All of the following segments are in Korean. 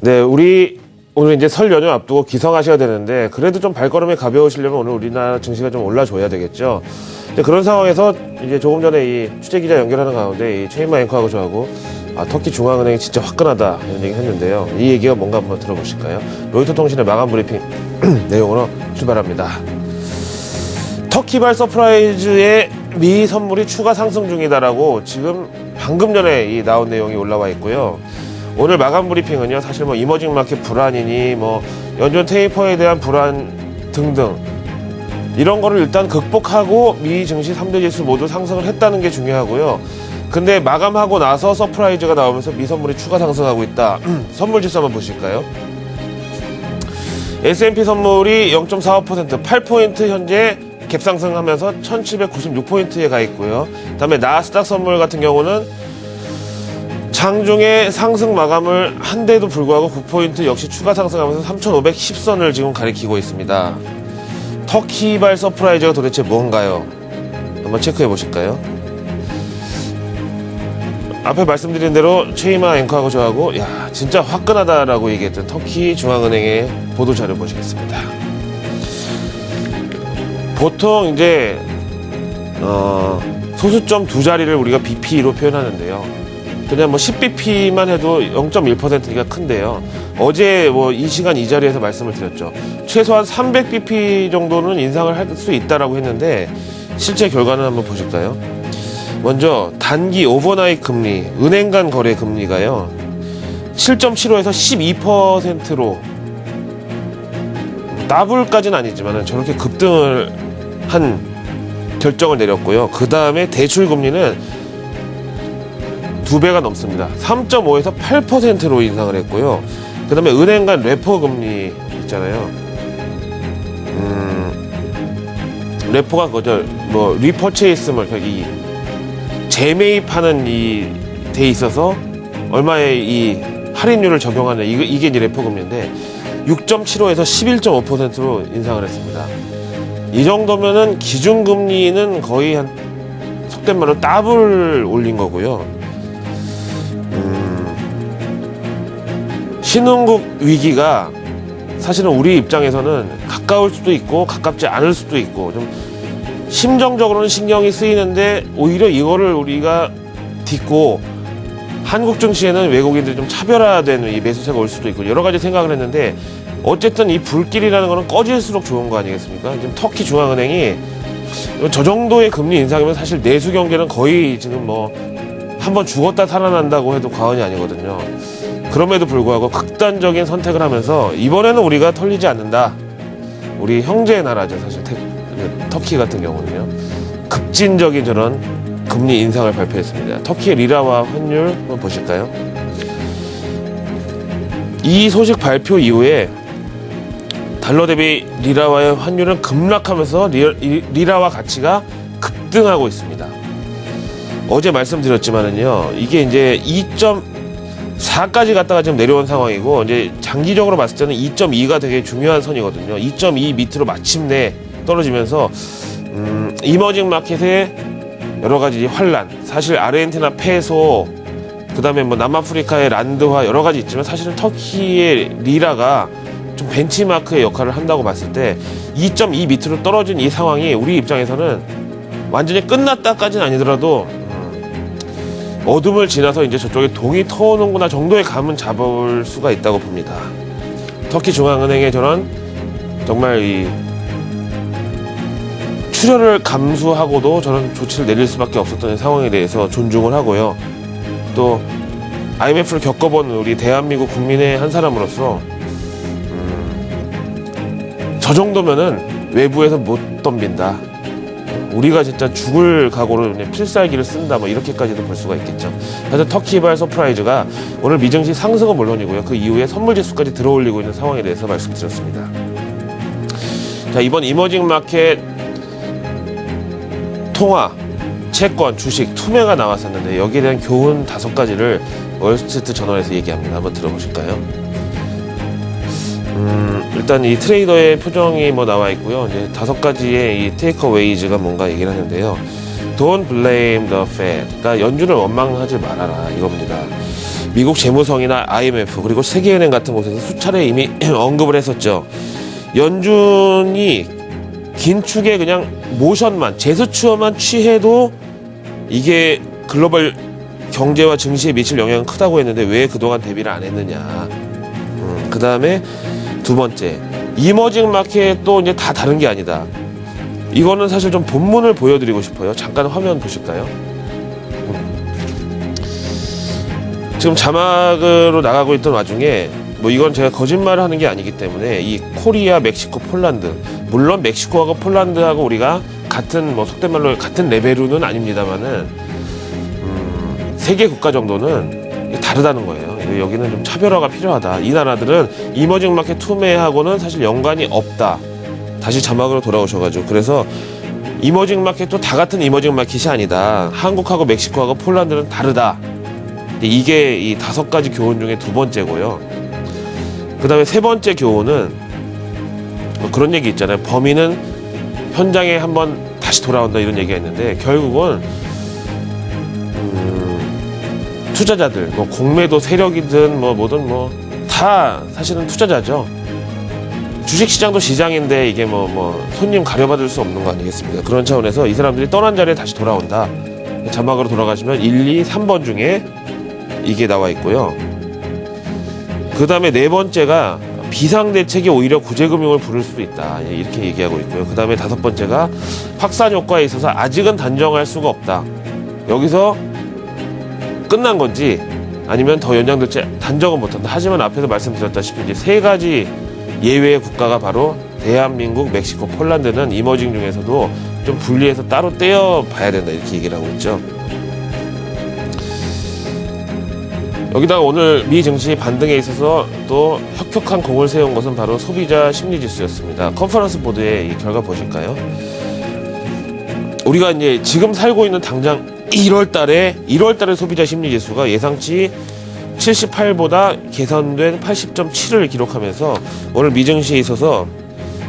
네, 오늘 이제 설 연휴 앞두고 기성하셔야 되는데, 그래도 좀 발걸음이 가벼우시려면 오늘 우리나라 증시가 좀 올라줘야 되겠죠. 이제 그런 상황에서 이제 조금 전에 이 취재기자 연결하는 가운데 이 최인만 앵커하고 저하고 터키 중앙은행이 진짜 화끈하다 이런 얘기 했는데요. 이 얘기가 뭔가 한번 들어보실까요? 로이터 통신의 마감 브리핑 내용으로 출발합니다. 터키발 서프라이즈의 미 선물이 추가 상승 중이다라고 지금 방금 전에 이 나온 내용이 올라와 있고요. 오늘 마감 브리핑은요, 사실 뭐 이머징 마켓 불안이니 뭐 연준 테이퍼에 대한 불안 등등 이런 거를 일단 극복하고 미 증시 3대 지수 모두 상승을 했다는 게 중요하고요. 근데 마감하고 나서 서프라이즈가 나오면서 미 선물이 추가 상승하고 있다. 선물 지수 한번 보실까요? S&P 선물이 0.45% 8포인트 현재 갭상승하면서 1796포인트에 가 있고요. 그다음에 나스닥 선물 같은 경우는 장중에 상승 마감을 한데도 불구하고 9포인트 역시 추가 상승하면서 3510선을 지금 가리키고 있습니다. 터키발 서프라이즈가 도대체 뭔가요? 한번 체크해 보실까요? 앞에 말씀드린 대로 최이마 앵커하고 저하고 야 진짜 화끈하다라고 얘기했던 터키 중앙은행의 보도자료 보시겠습니다. 보통 이제 소수점 두 자리를 우리가 BP로 표현하는데요. 그냥 뭐 10bp만 해도 0.1%가 큰데요. 어제 뭐 이 시간 이 자리에서 말씀을 드렸죠. 최소한 300bp 정도는 인상을 할 수 있다라고 했는데 실제 결과는 한번 보실까요? 먼저 단기 오버나잇 금리, 은행 간 거래 금리가요. 7.75에서 12%로 더블까지는 아니지만 저렇게 급등을 한 결정을 내렸고요. 그 다음에 대출 금리는 2배가 넘습니다. 3.5에서 8%로 인상을 했고요. 그 다음에 은행 간 레포 금리 있잖아요. 레포가 그저 뭐 리퍼체이스물 이 재매입하는 이 돼 있어서 얼마의 이 할인율을 적용하는 이게 이제 레포 금리인데 6.75에서 11.5%로 인상을 했습니다. 이 정도면은 기준 금리는 거의 한 속된 말로 더블 올린 거고요. 신흥국 위기가 사실은 우리 입장에서는 가까울 수도 있고 가깝지 않을 수도 있고 좀 심정적으로는 신경이 쓰이는데 오히려 이거를 우리가 딛고 한국 증시에는 외국인들이 좀 차별화된 이 매수세가 올 수도 있고 여러 가지 생각을 했는데 어쨌든 이 불길이라는 거는 꺼질수록 좋은 거 아니겠습니까? 지금 터키 중앙은행이 저 정도의 금리 인상이면 사실 내수 경제는 거의 지금 뭐 한번 죽었다 살아난다고 해도 과언이 아니거든요. 그럼에도 불구하고 극단적인 선택을 하면서 이번에는 우리가 털리지 않는다. 우리 형제의 나라죠. 사실 터키 같은 경우는요. 급진적인 저런 금리 인상을 발표했습니다. 터키의 리라와 환율 한번 보실까요? 이 소식 발표 이후에 달러 대비 리라와의 환율은 급락하면서 리라와 가치가 급등하고 있습니다. 어제 말씀드렸지만은요. 이게 이제 2.4까지 갔다가 지금 내려온 상황이고 이제 장기적으로 봤을 때는 2.2가 되게 중요한 선이거든요. 2.2 밑으로 마침내 떨어지면서 이머징 마켓의 여러 가지 환란, 사실 아르헨티나 페소, 그다음에 뭐 남아프리카의 란드화 여러 가지 있지만 사실은 터키의 리라가 좀 벤치마크의 역할을 한다고 봤을 때 2.2 밑으로 떨어진 이 상황이 우리 입장에서는 완전히 끝났다까지는 아니더라도 어둠을 지나서 이제 저쪽에 동이 터오는구나 정도의 감은 잡을 수가 있다고 봅니다. 터키 중앙은행의 저런 정말 이 출혈을 감수하고도 저런 조치를 내릴 수밖에 없었던 상황에 대해서 존중을 하고요. 또 IMF를 겪어본 우리 대한민국 국민의 한 사람으로서 저 정도면은 외부에서 못 덤빈다. 우리가 진짜 죽을 각오로 필살기를 쓴다 뭐 이렇게까지도 볼 수가 있겠죠. 그래서 터키발 서프라이즈가 오늘 미증시 상승은 물론이고요. 그 이후에 선물 지수까지 들어올리고 있는 상황에 대해서 말씀드렸습니다. 자, 이번 이머징 마켓 통화, 채권, 주식, 투매가 나왔었는데 여기에 대한 교훈 5가지를 월스트리트 저널에서 얘기합니다. 한번 들어보실까요? 일단 이 트레이더의 표정이 뭐 나와 있고요. 이제 5가지의 이 테이크어웨이즈가 뭔가 얘기를 하는데요. Don't blame the Fed. 그러니까 연준을 원망하지 말아라 이겁니다. 미국 재무성이나 IMF 그리고 세계은행 같은 곳에서 수차례 이미 언급을 했었죠. 연준이 긴축에 그냥 모션만 제스처만 취해도 이게 글로벌 경제와 증시에 미칠 영향은 크다고 했는데 왜 그동안 대비를 안 했느냐. 그 다음에 두 번째, 이머징 마켓도 이제 다 다른 게 아니다. 이거는 사실 좀 본문을 보여드리고 싶어요. 잠깐 화면 보실까요? 지금 자막으로 나가고 있던 와중에 뭐 이건 제가 거짓말을 하는 게 아니기 때문에 이 코리아, 멕시코, 폴란드, 물론 멕시코하고 폴란드하고 우리가 같은 뭐 속된 말로 같은 레벨로는 아닙니다만은 세 개 국가 정도는 다르다는 거예요. 여기는 좀 차별화가 필요하다. 이 나라들은 이머징 마켓 투매하고는 사실 연관이 없다. 다시 자막으로 돌아오셔가지고 그래서 이머징 마켓도 다 같은 이머징 마켓이 아니다. 한국하고 멕시코하고 폴란드는 다르다. 이게 이 5가지 교훈 중에 두 번째고요. 그 다음에 세 번째 교훈은 뭐 그런 얘기 있잖아요. 범인은 현장에 한번 다시 돌아온다 이런 얘기가 있는데 결국은 투자자들 뭐 공매도 세력이든 뭐 뭐든 뭐 다 사실은 투자자죠. 주식시장도 시장인데 이게 뭐 손님 가려받을 수 없는 거 아니겠습니까? 그런 차원에서 이 사람들이 떠난 자리에 다시 돌아온다. 자막으로 돌아가시면 1, 2, 3번 중에 이게 나와 있고요. 그 다음에 네 번째가 비상대책이 오히려 구제금융을 부를 수도 있다. 이렇게 얘기하고 있고요. 그 다음에 다섯 번째가 확산 효과에 있어서 아직은 단정할 수가 없다. 여기서 끝난 건지 아니면 더 연장될지 단정은 못한다. 하지만 앞에서 말씀드렸다시피 이제 세 가지 예외의 국가가 바로 대한민국, 멕시코, 폴란드는 이머징 중에서도 좀 분리해서 따로 떼어 봐야 된다. 이렇게 얘기를 하고 있죠. 여기다가 오늘 미 증시 반등에 있어서 또 혁혁한 공을 세운 것은 바로 소비자 심리지수였습니다. 컨퍼런스 보드의 이 결과 보실까요? 우리가 이제 지금 살고 있는 당장 1월달에 소비자 심리지수가 예상치 78보다 개선된 80.7을 기록하면서 오늘 미 증시에 있어서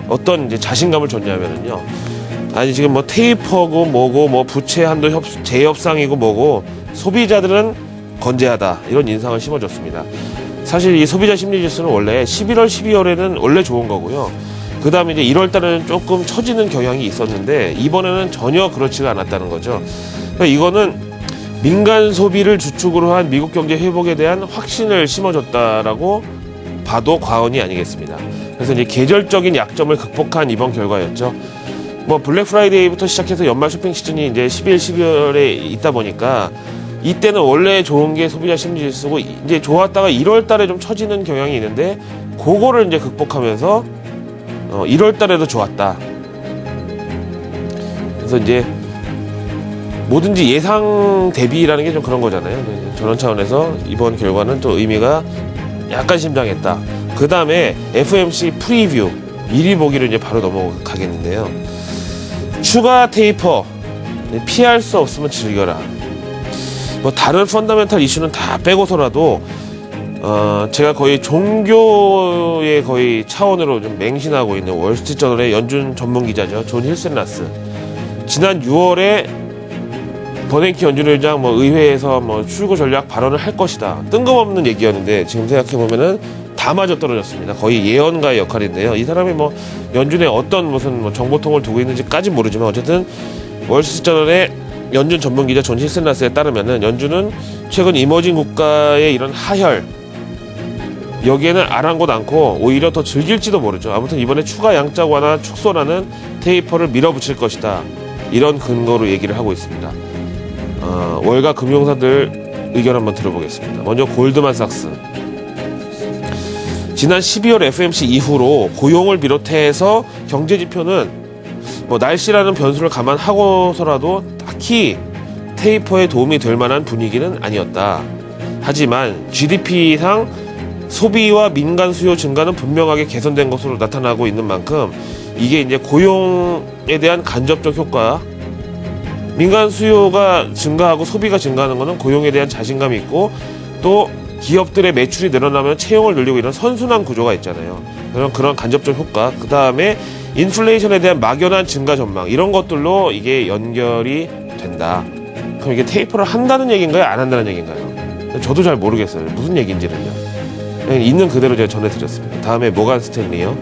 어떤 이제 자신감을 줬냐면요. 아니 지금 뭐 테이퍼고 뭐고 뭐 부채 한도 재협상이고 뭐고 소비자들은 건재하다 이런 인상을 심어줬습니다. 사실 이 소비자 심리지수는 원래 11월, 12월에는 원래 좋은 거고요. 그 다음에 이제 1월 달에는 조금 처지는 경향이 있었는데 이번에는 전혀 그렇지가 않았다는 거죠. 그러니까 이거는 민간 소비를 주축으로 한 미국 경제 회복에 대한 확신을 심어줬다라고 봐도 과언이 아니겠습니다. 그래서 이제 계절적인 약점을 극복한 이번 결과였죠. 뭐 블랙 프라이데이부터 시작해서 연말 쇼핑 시즌이 이제 11, 12월에 있다 보니까 이때는 원래 좋은 게 소비자 심리지수고 이제 좋았다가 1월 달에 좀 처지는 경향이 있는데 그거를 이제 극복하면서 1월 달에도 좋았다. 그래서 이제 뭐든지 예상 대비라는 게 좀 그런 거잖아요. 저런 차원에서 이번 결과는 또 의미가 약간 심장했다. 그 다음에 FOMC 프리뷰 미리 보기를 이제 바로 넘어가겠는데요. 추가 테이퍼 피할 수 없으면 즐겨라. 뭐 다른 펀더멘탈 이슈는 다 빼고서라도 제가 거의 종교의 거의 차원으로 좀 맹신하고 있는 월스트리트저널의 연준 전문 기자죠. 존 힐센라스. 지난 6월에 버냉키 연준 의장 뭐 의회에서 뭐 출구 전략 발언을 할 것이다. 뜬금없는 얘기였는데 지금 생각해 보면은 다 맞아 떨어졌습니다. 거의 예언가의 역할인데요. 이 사람이 뭐 연준에 어떤 무슨 뭐 정보통을 두고 있는지까지 모르지만 어쨌든 월스트리트저널의 연준 전문 기자 존 힐센라스에 따르면은 연준은 최근 이머징 국가의 이런 하혈 여기에는 아랑곳 않고 오히려 더 즐길지도 모르죠. 아무튼 이번에 추가 양적 완화 축소라는 테이퍼를 밀어붙일 것이다. 이런 근거로 얘기를 하고 있습니다. 월가 금융사들 의견 한번 들어보겠습니다. 먼저 골드만삭스. 지난 12월 FOMC 이후로 고용을 비롯해서 경제 지표는 뭐 날씨라는 변수를 감안하고서라도 딱히 테이퍼에 도움이 될 만한 분위기는 아니었다. 하지만 GDP상 소비와 민간 수요 증가는 분명하게 개선된 것으로 나타나고 있는 만큼 이게 이제 고용에 대한 간접적 효과, 민간 수요가 증가하고 소비가 증가하는 것은 고용에 대한 자신감이 있고 또 기업들의 매출이 늘어나면 채용을 늘리고 이런 선순환 구조가 있잖아요. 그런 간접적 효과, 그 다음에 인플레이션에 대한 막연한 증가 전망 이런 것들로 이게 연결이 된다. 그럼 이게 테이퍼를 한다는 얘기인가요? 안 한다는 얘기인가요? 저도 잘 모르겠어요. 무슨 얘기인지는요. 그냥 있는 그대로 제가 전해드렸습니다. 다음에 모간 스탠리요.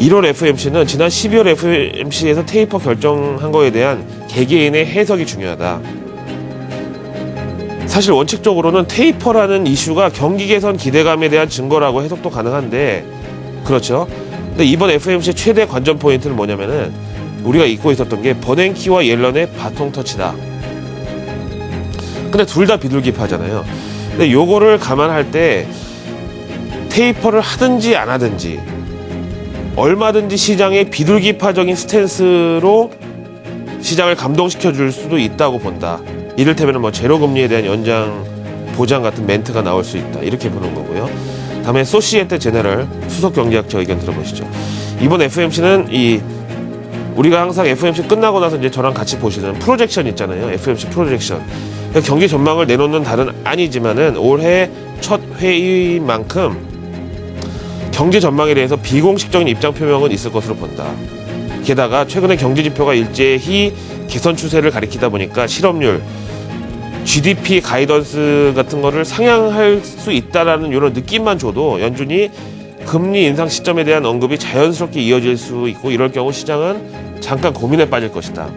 1월 FMC는 지난 12월 FMC에서 테이퍼 결정한 거에 대한 개개인의 해석이 중요하다. 사실 원칙적으로는 테이퍼라는 이슈가 경기 개선 기대감에 대한 증거라고 해석도 가능한데, 그렇죠. 근데 이번 FMC의 최대 관전 포인트는 뭐냐면은 우리가 잊고 있었던 게 버냉키와 옐런의 바통 터치다. 근데 둘 다 비둘기파잖아요. 근데 요거를 감안할 때 테이퍼를 하든지 안 하든지 얼마든지 시장의 비둘기파적인 스탠스로 시장을 감동시켜 줄 수도 있다고 본다. 이를테면 뭐 제로금리에 대한 연장 보장 같은 멘트가 나올 수 있다. 이렇게 보는 거고요. 다음에 소시에테 제네럴 수석 경제학자 의견 들어보시죠. 이번 FMC는 우리가 항상 FMC 끝나고 나서 이제 저랑 같이 보시는 프로젝션 있잖아요. FMC 프로젝션. 그러니까 경기 전망을 내놓는 달은 아니지만은 올해 첫 회의만큼 경제 전망에 대해서 비공식적인 입장 표명은 있을 것으로 본다. 게다가 최근에 경제 지표가 일제히 개선 추세를 가리키다 보니까 실업률, GDP 가이던스 같은 거를 상향할 수 있다라는 이런 느낌만 줘도 연준이 금리 인상 시점에 대한 언급이 자연스럽게 이어질 수 있고, 이럴 경우 시장은 잠깐 고민에 빠질 것이다.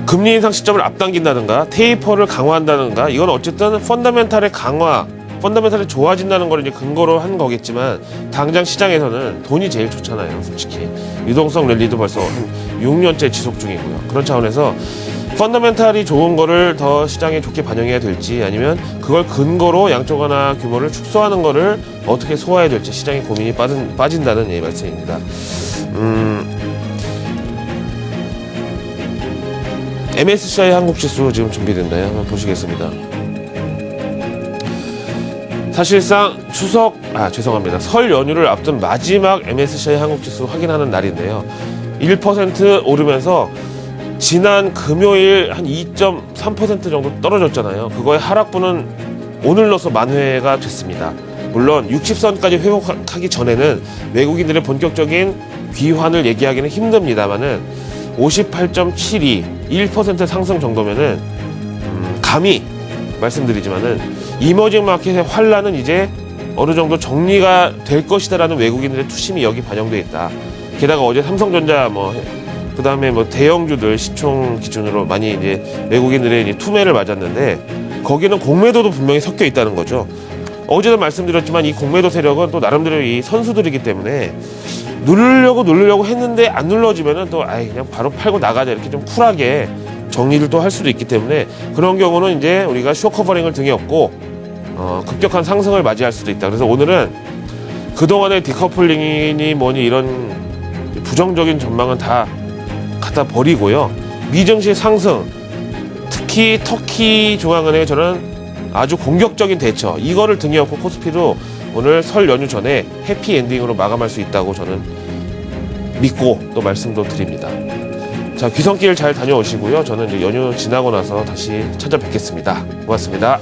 금리 인상 시점을 앞당긴다든가 테이퍼를 강화한다든가 이건 어쨌든 펀더멘탈의 강화, 펀더멘탈이 좋아진다는 걸 이제 근거로 한 거겠지만, 당장 시장에서는 돈이 제일 좋잖아요. 솔직히 유동성 랠리도 벌써 한 6년째 지속 중이고요. 그런 차원에서 펀더멘탈이 좋은 거를 더 시장에 좋게 반영해야 될지, 아니면 그걸 근거로 양적 완화 규모를 축소하는 거를 어떻게 소화해야 될지 시장의 고민이 빠진다는 말씀입니다. MSCI 한국지수 지금 준비됐나요? 한번 보시겠습니다. 사실상 설 연휴를 앞둔 마지막 MSCI 한국지수 확인하는 날인데요. 1% 오르면서 지난 금요일 한 2.3% 정도 떨어졌잖아요. 그거의 하락분은 오늘로서 만회가 됐습니다. 물론 60선까지 회복하기 전에는 외국인들의 본격적인 귀환을 얘기하기는 힘듭니다만은 58.72, 1% 상승 정도면은 감히 말씀드리지만은 이머징 마켓의 환란은 이제 어느 정도 정리가 될 것이다라는 외국인들의 투심이 여기 반영돼 있다. 게다가 어제 삼성전자 그다음에 대형주들 시총 기준으로 많이 이제 외국인들의 이제 투매를 맞았는데, 거기는 공매도도 분명히 섞여 있다는 거죠. 어제도 말씀드렸지만 이 공매도 세력은 또 나름대로 이 선수들이기 때문에 누르려고 했는데 안 눌러지면은 또 그냥 바로 팔고 나가자, 이렇게 좀 쿨하게 정리를 또 할 수도 있기 때문에, 그런 경우는 이제 우리가 쇼커버링을 등에 업고 급격한 상승을 맞이할 수도 있다. 그래서 오늘은 그동안의 디커플링이니 뭐니 이런 부정적인 전망은 다 갖다 버리고요. 미증시 상승, 특히 터키 중앙은행의 저는 아주 공격적인 대처, 이거를 등에 업고 코스피도 오늘 설 연휴 전에 해피엔딩으로 마감할 수 있다고 저는 믿고 또 말씀도 드립니다. 자, 귀성길 잘 다녀오시고요. 저는 이제 연휴 지나고 나서 다시 찾아뵙겠습니다. 고맙습니다.